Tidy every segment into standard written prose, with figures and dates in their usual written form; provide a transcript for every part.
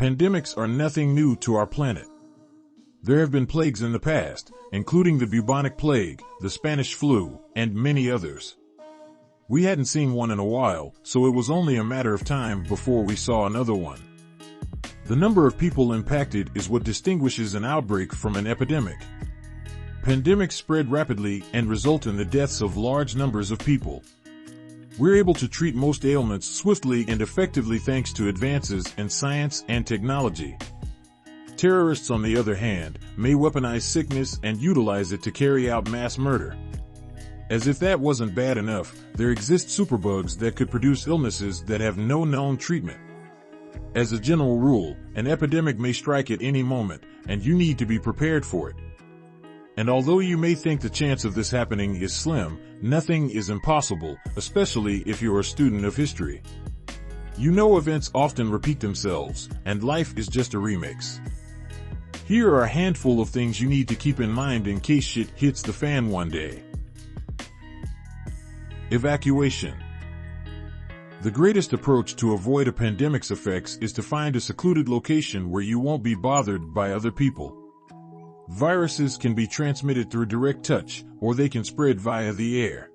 Pandemics are nothing new to our planet. There have been plagues in the past, including the bubonic plague, the Spanish flu, and many others. We hadn't seen one in a while, so it was only a matter of time before we saw another one. The number of people impacted is what distinguishes an outbreak from an epidemic. Pandemics spread rapidly and result in the deaths of large numbers of people. We're able to treat most ailments swiftly and effectively thanks to advances in science and technology. Terrorists, on the other hand, may weaponize sickness and utilize it to carry out mass murder. As if that wasn't bad enough, there exist superbugs that could produce illnesses that have no known treatment. As a general rule, an epidemic may strike at any moment, and you need to be prepared for it. And although you may think the chance of this happening is slim, nothing is impossible, especially if you're a student of history. You know events often repeat themselves, and life is just a remix. Here are a handful of things you need to keep in mind in case shit hits the fan one day. Evacuation. The greatest approach to avoid a pandemic's effects is to find a secluded location where you won't be bothered by other people. Viruses can be transmitted through direct touch, or they can spread via the air.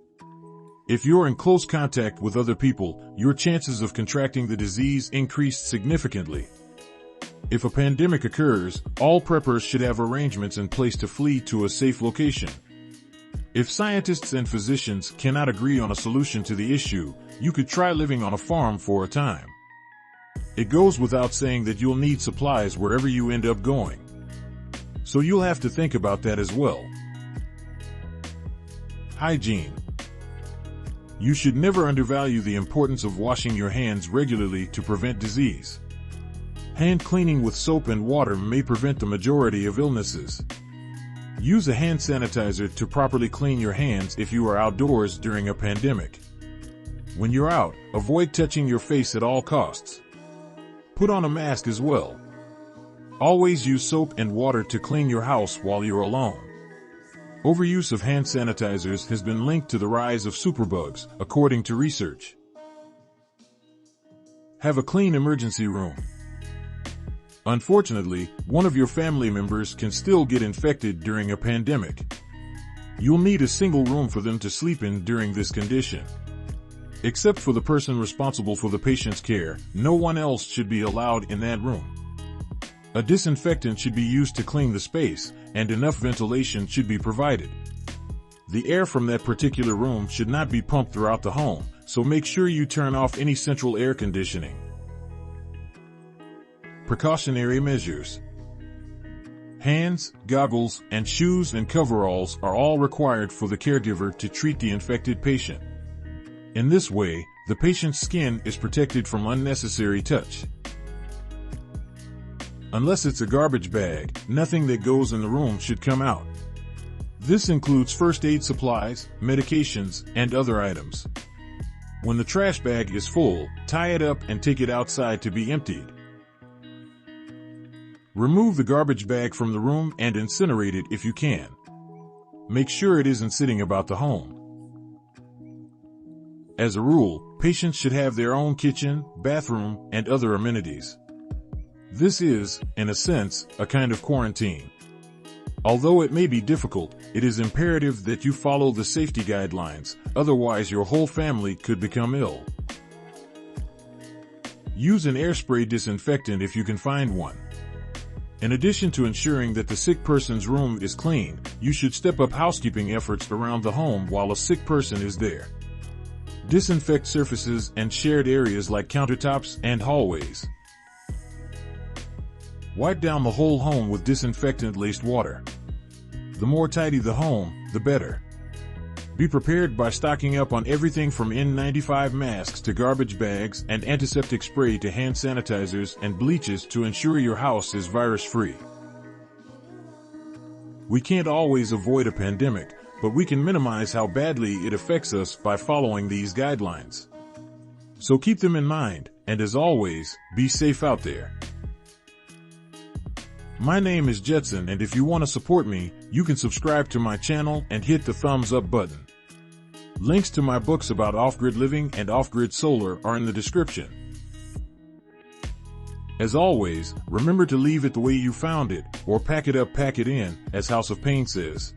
If you're in close contact with other people, your chances of contracting the disease increase significantly. If a pandemic occurs, all preppers should have arrangements in place to flee to a safe location. If scientists and physicians cannot agree on a solution to the issue, you could try living on a farm for a time. It goes without saying that you'll need supplies wherever you end up going. So you'll have to think about that as well. Hygiene. You should never undervalue the importance of washing your hands regularly to prevent disease. Hand cleaning with soap and water may prevent the majority of illnesses. Use a hand sanitizer to properly clean your hands if you are outdoors during a pandemic. When you're out, avoid touching your face at all costs. Put on a mask as well. Always use soap and water to clean your house while you're alone. Overuse of hand sanitizers has been linked to the rise of superbugs, according to research. Have a clean emergency room. Unfortunately, one of your family members can still get infected during a pandemic. You'll need a single room for them to sleep in during this condition. Except for the person responsible for the patient's care, no one else should be allowed in that room. A disinfectant should be used to clean the space, and enough ventilation should be provided. The air from that particular room should not be pumped throughout the home, so make sure you turn off any central air conditioning. Precautionary measures. Hands, goggles, and shoes and coveralls are all required for the caregiver to treat the infected patient. In this way, the patient's skin is protected from unnecessary touch. Unless it's a garbage bag, nothing that goes in the room should come out. This includes first aid supplies, medications, and other items. When the trash bag is full, tie it up and take it outside to be emptied. Remove the garbage bag from the room and incinerate it if you can. Make sure it isn't sitting about the home. As a rule, patients should have their own kitchen, bathroom, and other amenities. This is, in a sense, a kind of quarantine. Although it may be difficult, it is imperative that you follow the safety guidelines, otherwise your whole family could become ill. Use an air spray disinfectant if you can find one. In addition to ensuring that the sick person's room is clean, you should step up housekeeping efforts around the home while a sick person is there. Disinfect surfaces and shared areas like countertops and hallways. Wipe down the whole home with disinfectant-laced water. The more tidy the home, the better. Be prepared by stocking up on everything from N95 masks to garbage bags and antiseptic spray to hand sanitizers and bleaches to ensure your house is virus-free. We can't always avoid a pandemic, but we can minimize how badly it affects us by following these guidelines. So keep them in mind, and as always, be safe out there. My name is Jetson, and if you want to support me, you can subscribe to my channel and hit the thumbs up button. Links to my books about off-grid living and off-grid solar are in the description. As always, remember to leave it the way you found it, or pack it up, pack it in, as House of Pain says.